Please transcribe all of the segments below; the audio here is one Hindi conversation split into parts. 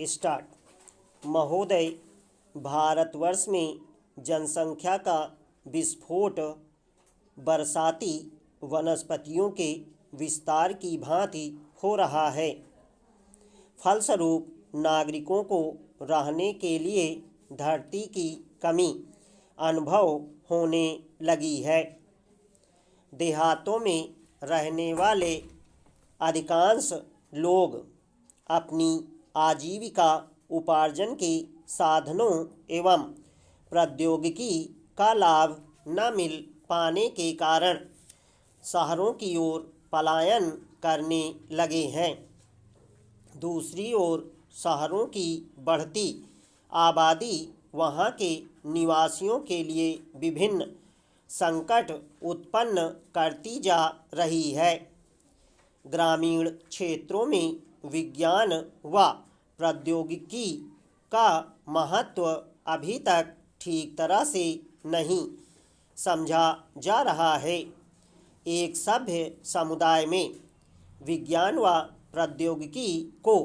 स्टार्ट। महोदय, भारतवर्ष में जनसंख्या का विस्फोट बरसाती वनस्पतियों के विस्तार की भांति हो रहा है। फलस्वरूप नागरिकों को रहने के लिए धरती की कमी अनुभव होने लगी है। देहातों में रहने वाले अधिकांश लोग अपनी आजीविका उपार्जन के साधनों एवं प्रौद्योगिकी का लाभ न मिल पाने के कारण शहरों की ओर पलायन करने लगे हैं। दूसरी ओर शहरों की बढ़ती आबादी वहां के निवासियों के लिए विभिन्न संकट उत्पन्न करती जा रही है। ग्रामीण क्षेत्रों में विज्ञान व प्रौद्योगिकी का महत्व अभी तक ठीक तरह से नहीं समझा जा रहा है। एक सभ्य समुदाय में विज्ञान व प्रौद्योगिकी को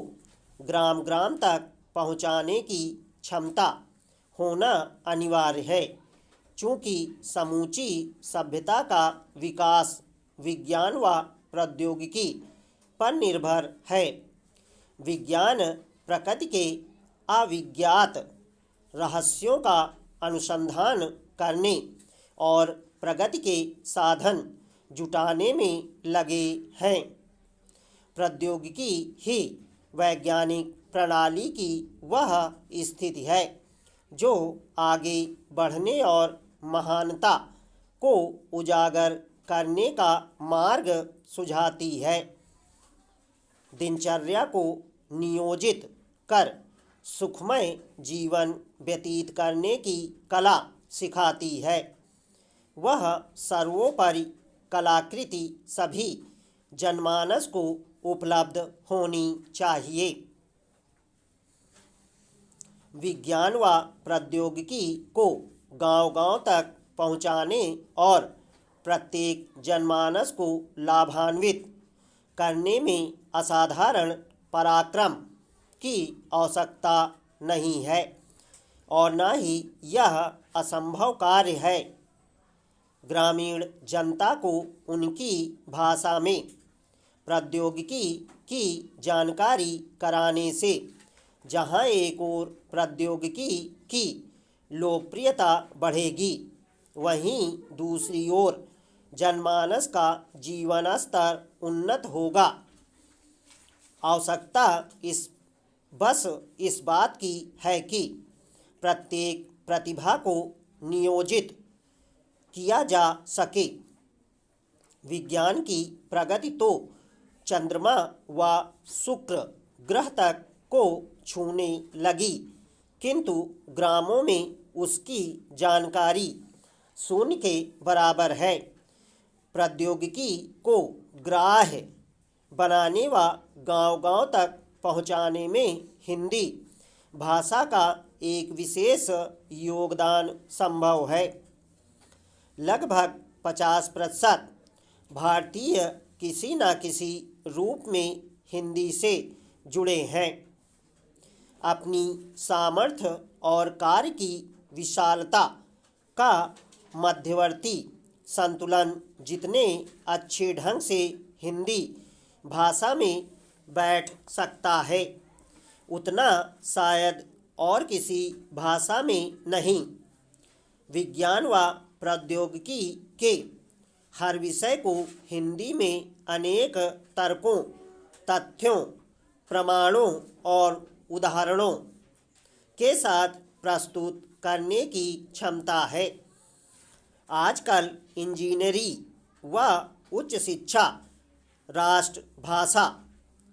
ग्राम ग्राम तक पहुंचाने की क्षमता होना अनिवार्य है, चूँकि समूची सभ्यता का विकास विज्ञान व प्रौद्योगिकी पर निर्भर है। विज्ञान प्रकृति के अविज्ञात रहस्यों का अनुसंधान करने और प्रगति के साधन जुटाने में लगे हैं। प्रौद्योगिकी ही वैज्ञानिक प्रणाली की वह स्थिति है जो आगे बढ़ने और महानता को उजागर करने का मार्ग सुझाती है। दिनचर्या को नियोजित कर सुखमय जीवन व्यतीत करने की कला सिखाती है। वह सर्वोपरि कलाकृति सभी जनमानस को उपलब्ध होनी चाहिए। विज्ञान व प्रौद्योगिकी को गांव-गांव तक पहुंचाने और प्रत्येक जनमानस को लाभान्वित करने में असाधारण पराक्रम की आवश्यकता नहीं है और न ही यह असंभव कार्य है। ग्रामीण जनता को उनकी भाषा में प्रौद्योगिकी की जानकारी कराने से जहां एक ओर प्रौद्योगिकी की लोकप्रियता बढ़ेगी, वहीं दूसरी ओर जनमानस का जीवन स्तर उन्नत होगा। आवश्यकता इस बात की है कि प्रत्येक प्रतिभा को नियोजित किया जा सके। विज्ञान की प्रगति तो चंद्रमा व शुक्र ग्रह तक को छूने लगी, किंतु ग्रामों में उसकी जानकारी शून्य के बराबर है। प्रौद्योगिकी को ग्राह्य बनाने व गांव-गांव तक पहुंचाने में हिंदी भाषा का एक विशेष योगदान संभव है। लगभग 50% भारतीय किसी न किसी रूप में हिंदी से जुड़े हैं। अपनी सामर्थ्य और कार्य की विशालता का मध्यवर्ती संतुलन जितने अच्छे ढंग से हिंदी भाषा में बैठ सकता है, उतना शायद और किसी भाषा में नहीं। विज्ञान व प्रौद्योगिकी के हर विषय को हिंदी में अनेक तर्कों, तथ्यों, प्रमाणों और उदाहरणों के साथ प्रस्तुत करने की क्षमता है। आजकल इंजीनियरिंग व उच्च शिक्षा राष्ट्रभाषा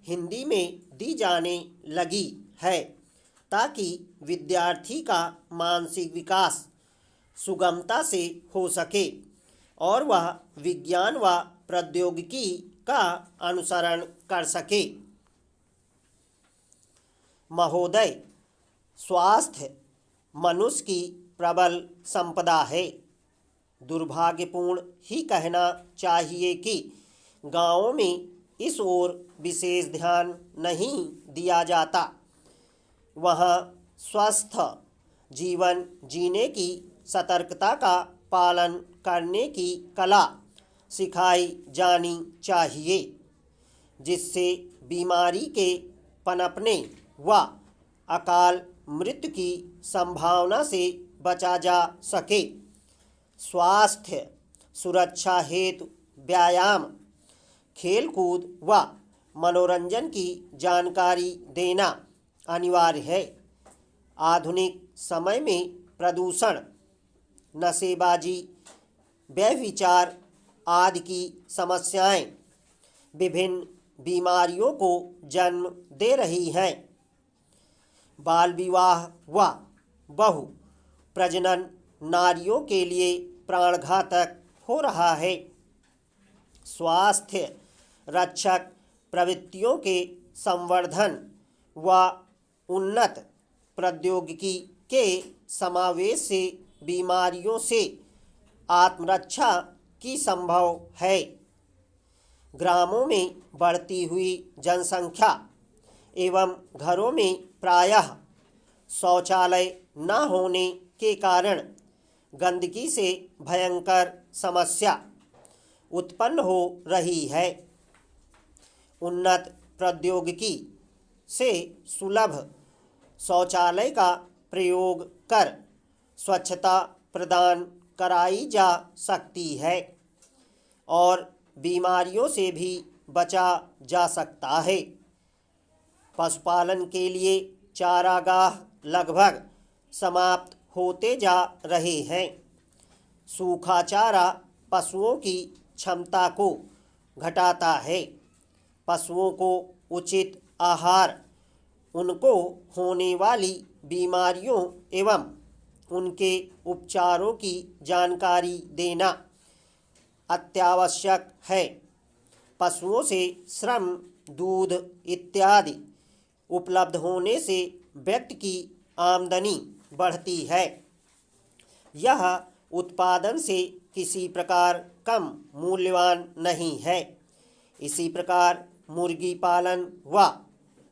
हिंदी में दी जाने लगी है, ताकि विद्यार्थी का मानसिक विकास सुगमता से हो सके और वह विज्ञान व प्रौद्योगिकी का अनुसरण कर सके। महोदय, स्वास्थ्य मनुष्य की प्रबल संपदा है। दुर्भाग्यपूर्ण ही कहना चाहिए कि गांवों में इस ओर विशेष ध्यान नहीं दिया जाता। वहाँ स्वस्थ जीवन जीने की सतर्कता का पालन करने की कला सिखाई जानी चाहिए, जिससे बीमारी के पनपने व अकाल मृत्यु की संभावना से बचा जा सके। स्वास्थ्य सुरक्षा हेतु व्यायाम, खेलकूद व मनोरंजन की जानकारी देना अनिवार्य है। आधुनिक समय में प्रदूषण, नशेबाजी, व्यभिचार आदि की समस्याएं विभिन्न बीमारियों को जन्म दे रही हैं। बाल विवाह व बहु प्रजनन नारियों के लिए प्राणघातक हो रहा है। स्वास्थ्य रक्षक प्रवृत्तियों के संवर्धन व उन्नत प्रौद्योगिकी के समावेश से बीमारियों से आत्मरक्षा की संभव है। ग्रामों में बढ़ती हुई जनसंख्या एवं घरों में प्रायः शौचालय न होने के कारण गंदगी से भयंकर समस्या उत्पन्न हो रही है। उन्नत प्रौद्योगिकी से सुलभ शौचालय का प्रयोग कर स्वच्छता प्रदान कराई जा सकती है और बीमारियों से भी बचा जा सकता है। पशुपालन के लिए चारागाह लगभग समाप्त होते जा रहे हैं। सूखा चारा पशुओं की क्षमता को घटाता है। पशुओं को उचित आहार, उनको होने वाली बीमारियों एवं उनके उपचारों की जानकारी देना अत्यावश्यक है। पशुओं से श्रम, दूध इत्यादि उपलब्ध होने से व्यक्ति की आमदनी बढ़ती है। यह उत्पादन से किसी प्रकार कम मूल्यवान नहीं है। इसी प्रकार मुर्गी पालन व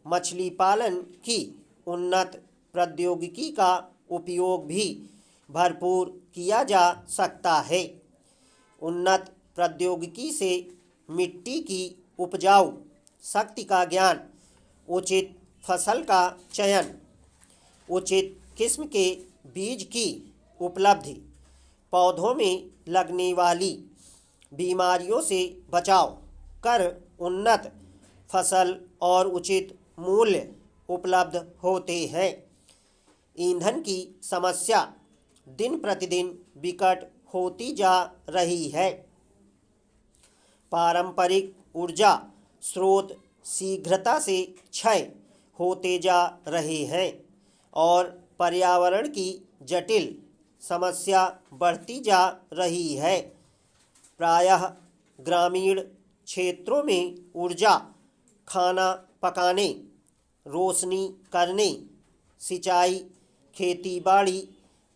मछली पालन की उन्नत प्रौद्योगिकी का उपयोग भी भरपूर किया जा सकता है। उन्नत प्रौद्योगिकी से मिट्टी की उपजाऊ शक्ति का ज्ञान, उचित फसल का चयन, उचित किस्म के बीज की उपलब्धि, पौधों में लगने वाली बीमारियों से बचाव कर उन्नत फसल और उचित मूल्य उपलब्ध होते हैं। ईंधन की समस्या दिन प्रतिदिन विकट होती जा रही है। पारंपरिक ऊर्जा स्रोत शीघ्रता से क्षय होते जा रहे हैं और पर्यावरण की जटिल समस्या बढ़ती जा रही है। प्रायः ग्रामीण क्षेत्रों में ऊर्जा खाना पकाने, रोशनी करने, सिंचाई, खेती-बाड़ी,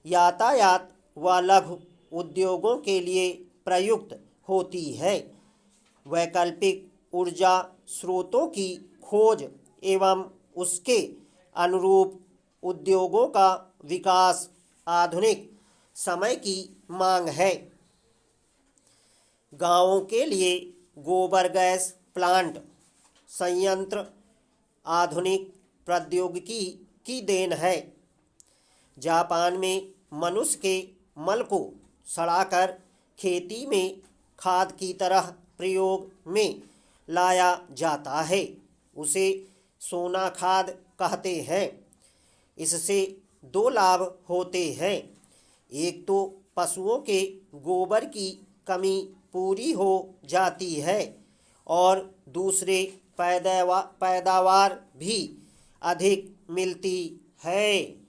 यातायात व लघु उद्योगों के लिए प्रयुक्त होती है। वैकल्पिक ऊर्जा स्रोतों की खोज एवं उसके अनुरूप उद्योगों का विकास आधुनिक समय की मांग है। गांवों के लिए गोबर गैस प्लांट संयंत्र आधुनिक प्रौद्योगिकी की देन है। जापान में मनुष्य के मल को सड़ाकर खेती में खाद की तरह प्रयोग में लाया जाता है। उसे सोना खाद कहते हैं। इससे दो लाभ होते हैं। एक तो पशुओं के गोबर की कमी पूरी हो जाती है और दूसरे पैदावार भी अधिक मिलती है।